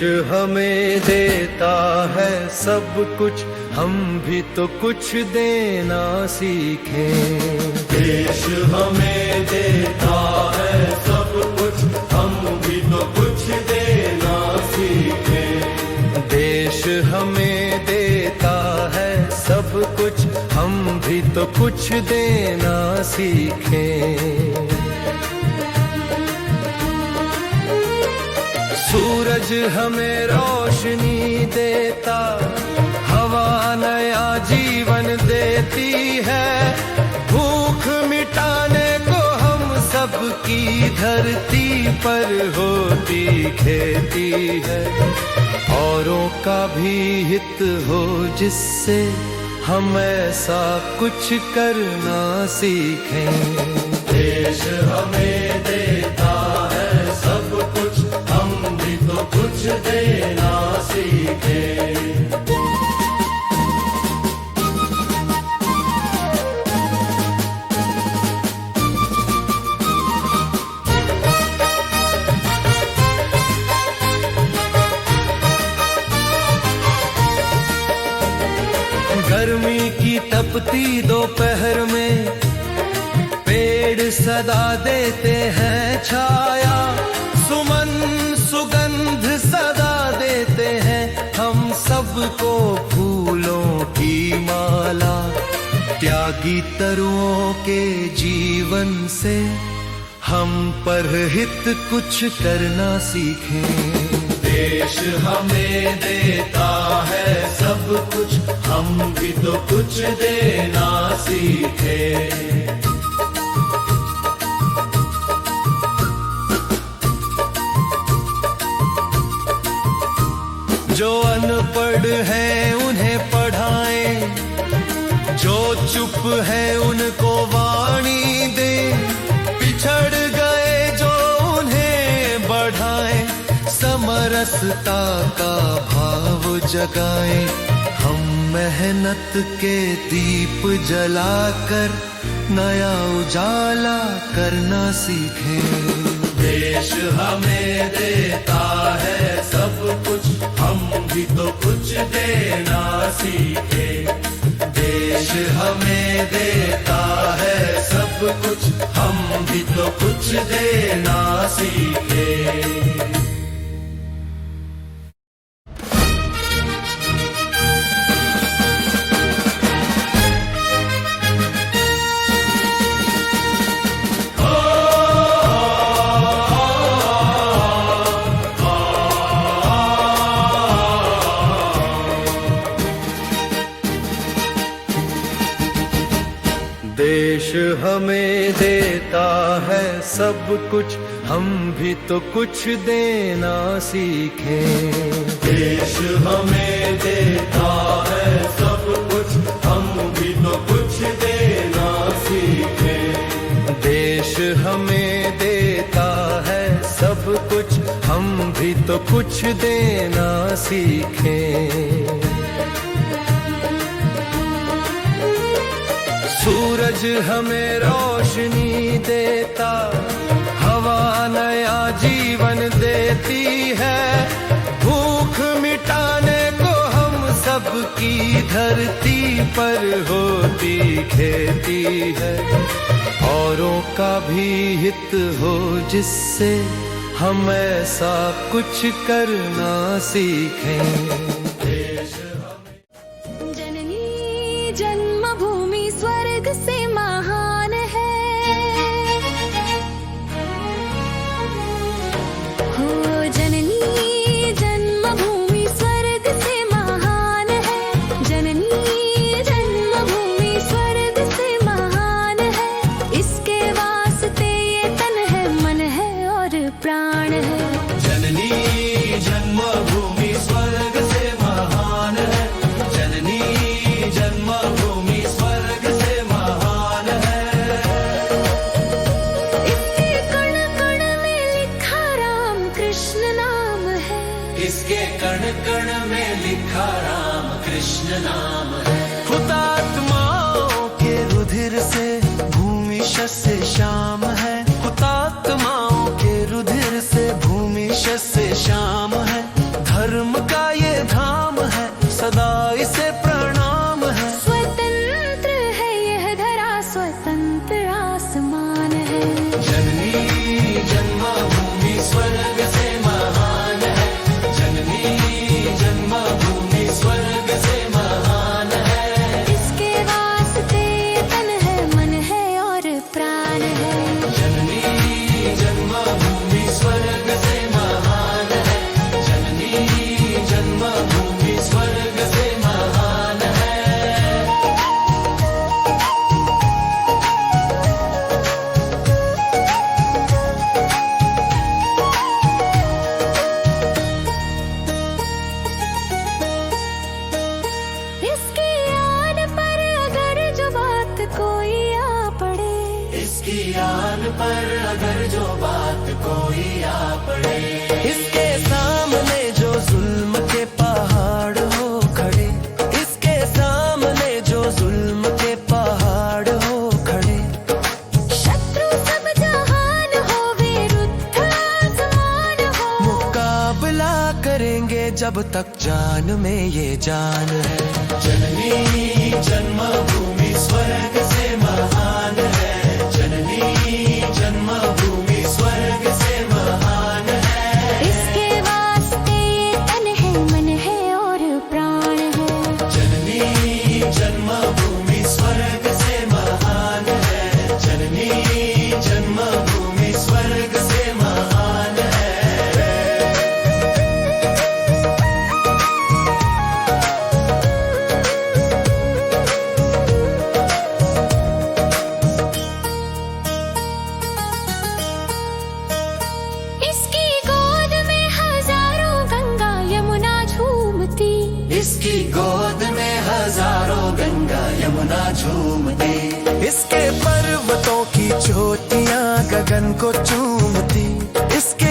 हमें देता है सब कुछ, हम भी तो कुछ देना सीखें। देश हमें देता है सब कुछ, हम भी तो कुछ देना सीखें। देश हमें देता है सब कुछ, हम भी तो कुछ देना सीखें। सूरज हमें रोशनी देता, हवा नया जीवन देती है। भूख मिटाने को हम सबकी धरती पर होती खेती है। औरों का भी हित हो जिससे हम ऐसा कुछ करना सीखें। देश हमें देता है सब कुछ, हम भी तो कुछ देना सीखें। गर्मी की तपती दोपहर में पेड़ सदा देते हैं छाया। सुमन सुगंध सदा देते हैं हम सबको फूलों की माला। त्यागी तरुओं के जीवन से हम पर हित कुछ करना सीखें। देश हमें देता है सब कुछ, हम भी तो कुछ देना सीखें। जो अनपढ़ हैं उन्हें पढ़ाएं, जो चुप है उनको वाणी दें। पिछड़ गए जो उन्हें बढ़ाएं, समरसता का भाव जगाएं। हम मेहनत के दीप जलाकर नया उजाला करना सीखें। देश हमें देता है सब कुछ, हम भी तो कुछ देना सीखें। देश हमें देता है सब कुछ, हम भी तो कुछ देना सीखें। देश हमें देता है सब कुछ, हम भी तो कुछ देना सीखें। देश हमें देता है सब कुछ, हम भी तो कुछ देना सीखें। देश हमें देता है सब कुछ, हम भी तो कुछ देना सीखें। सूरज हमें रोशनी देता, हवा नया जीवन देती है। भूख मिटाने को हम सबकी धरती पर होती खेती है। औरों का भी हित हो जिससे हम ऐसा कुछ करना सीखें। जननी जन्मभूमि स्वर्ग से महान है। हो जननी जन्मभूमि स्वर्ग से महान है। जननी जन्मभूमि स्वर्ग से महान है। इसके वास्ते ये तन है, मन है और प्राण है। जननी जन्मभूमि स्वर्ग से महान है। जननी जन्मभूमि स्वर्ग से महान है। इसके कण कण में लिखा राम कृष्ण नाम है। इसके कण कण में लिखा राम कृष्ण नाम है। हुतात्माओं के रुधिर से भूमि शस्य श्याम है। हुतात्माओं के रुधिर से भूमि शस्य श्याम है। इसकी आन पर अगर जो बात कोई आ पड़े, इसके सामने जो जुल्म के पहाड़ हो खड़े, इसके सामने जो जुल्म के पहाड़ हो खड़े। शत्रु सब जहान हो, विरुद्ध आसमान हो, मुकाबला करेंगे जब तक जान में ये जान है। जननी जन्मभूमि स्वर्ग से महान है, जननी जन्मभूमि स्वर्ग से महान है। इसके वास्ते ये तन है, मन है और प्राण है। जननी जन्मभूमि स्वर्ग से महान है, जननी जन्मभूमि स्वर्ग से महान है। इसकी गोद में हजारों गंगा यमुना झूमती, इसकी गोद में हजारों गंगा यमुना झूमती, इसके पर्वतों की चोटियां गगन को चूमती, इसके